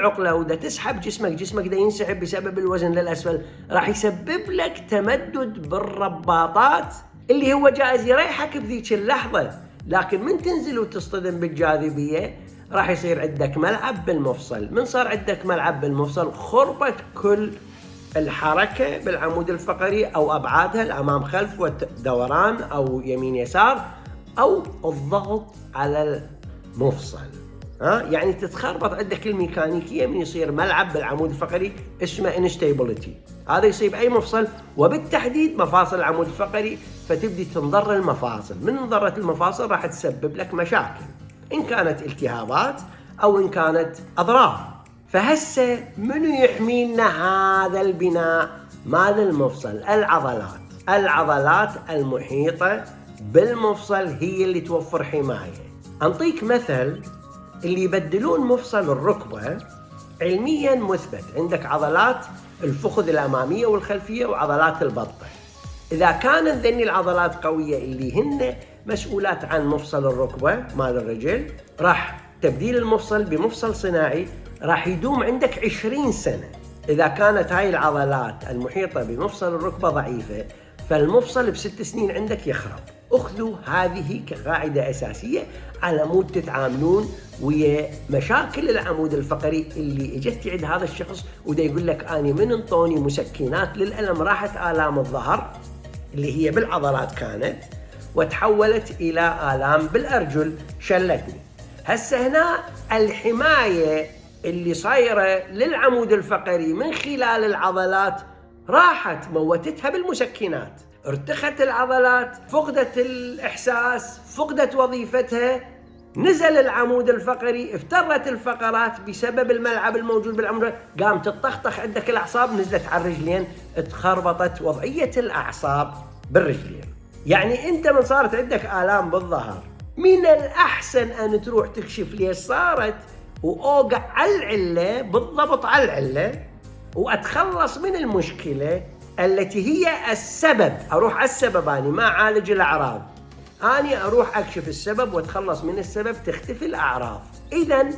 العقلة ودا تسحب جسمك دا ينسحب بسبب الوزن للأسفل، راح يسبب لك تمدد بالرباطات اللي هو جائز يريحك بذيك اللحظة، لكن من تنزل وتصطدم بالجاذبية راح يصير عندك ملعب بالمفصل. من صار عندك ملعب بالمفصل خربت كل الحركة بالعمود الفقري أو أبعادها الأمام خلف والدوران أو يمين يسار أو الضغط على المفصل. يعني تتخربط عندك الميكانيكية من يصير ملعب بالعمود الفقري اسمه instability. هذا يصيب أي مفصل وبالتحديد مفاصل العمود الفقري، فتبدي تنضر المفاصل. من انضرت المفاصل راح تسبب لك مشاكل إن كانت التهابات أو إن كانت أضرار. فهسه منو يحمينا هذا البناء مال المفصل؟ العضلات المحيطة بالمفصل هي اللي توفر حماية. أنطيك مثل، اللي يبدلون مفصل الركبة علميا مثبت عندك عضلات الفخذ الأمامية والخلفية وعضلات البطة. إذا كانت ذني العضلات قوية اللي هن مسؤولات عن مفصل الركبة مال الرجل، راح تبديل المفصل بمفصل صناعي راح يدوم عندك 20 سنة. إذا كانت هاي العضلات المحيطة بمفصل الركبة ضعيفة فالمفصل ب6 سنين عندك يخرب. أخذوا هذه كقاعدة أساسية على مود تتعاملون ويا مشاكل العمود الفقري اللي اجت عند هذا الشخص ودا يقول لك أنا من انطوني مسكنات للألم راحت آلام الظهر اللي هي بالعضلات كانت وتحولت إلى آلام بالأرجل شلتني. هسه هنا الحماية اللي صايرة للعمود الفقري من خلال العضلات راحت موتتها بالمسكنات، ارتخت العضلات، فقدت الإحساس، فقدت وظيفتها، نزل العمود الفقري، افترت الفقرات بسبب الملعب الموجود بالعمود، قام تطخطخ عندك الأعصاب، نزلت على الرجلين، اتخربطت وضعية الأعصاب بالرجلين. يعني أنت من صارت عندك آلام بالظهر من الأحسن أن تروح تكشف ليش صارت وأوقع على العلة، بالضبط على العلة، وأتخلص من المشكلة التي هي السبب. أروح على السبب، أنا ما أعالج الأعراض، أنا أروح أكشف السبب وأتخلص من السبب تختفي الأعراض. إذن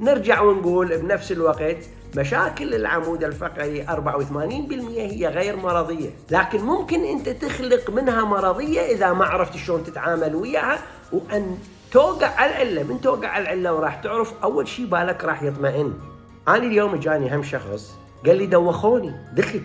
نرجع ونقول بنفس الوقت مشاكل العمود الفقري 84% هي غير مرضية، لكن ممكن أنت تخلق منها مرضية إذا ما عرفت شلون تتعامل وياها وأن توقع على العلة. من توقع على العلة وراح تعرف أول شيء بالك راح يطمئن. أنا اليوم جاني هم شخص قال لي دوخوني، دخت،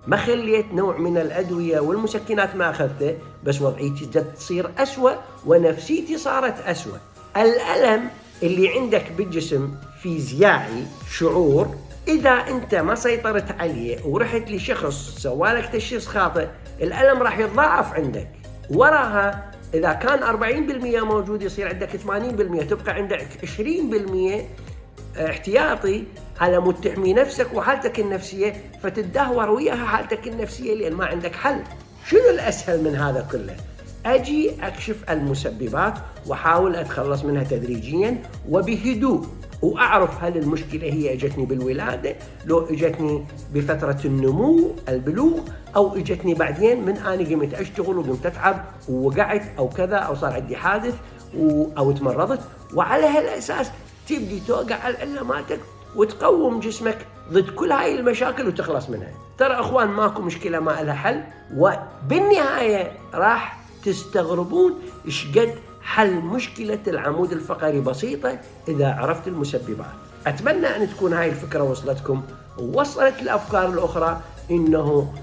ما خليت نوع من الأدوية والمسكنات ما أخذته، بس وضعيتي جت تصير أسوأ ونفسيتي صارت أسوأ. الألم اللي عندك بالجسم فيزيائي شعور، إذا أنت ما سيطرت عليه ورحت لشخص سوالك تشخيص خاطئ الألم راح يتضاعف عندك. وراها إذا كان 40% موجود يصير عندك 80%، تبقى عندك 20% احتياطي على مود تحمي نفسك وحالتك النفسية، فتدهور وياها حالتك النفسية لأن ما عندك حل. شنو الأسهل من هذا كله؟ أجي أكشف المسببات وحاول أتخلص منها تدريجيا وبهدوء، وأعرف هل المشكلة هي اجتني بالولادة، لو اجتني بفترة النمو البلوغ، أو اجتني بعدين من أنا قمت أشتغل وقمت أتعب ووقعت أو كذا أو صار عندي حادث أو تمرضت. وعلى هالأساس تبدي توقع على العلة مالتك وتقوم جسمك ضد كل هاي المشاكل وتخلص منها. ترى أخوان ماكو مشكلة ما لها حل، وبالنهاية راح تستغربون إيش قد حل مشكلة العمود الفقري بسيطة إذا عرفت المسببات. أتمنى أن تكون هاي الفكرة وصلتكم ووصلت الأفكار الأخرى إنه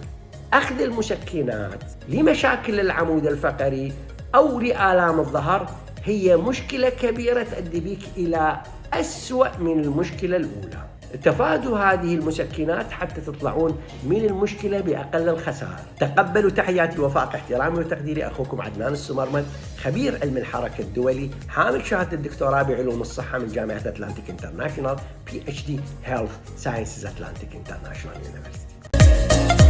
أخذ المسكنات لمشاكل العمود الفقري أو لآلام الظهر هي مشكلة كبيرة تؤدي بك إلى أسوأ من المشكلة الأولى. تفادوا هذه المسكنات حتى تطلعون من المشكلة بأقل الخسائر. تقبلوا تحياتي وفاق احترامي وتقديري، أخوكم عدنان السمرمد، خبير علم الحركة الدولي، حامل شهادة الدكتوراه بعلوم الصحة من جامعة أتلانتيك انترناشونال، PhD Health Sciences Atlantic International University.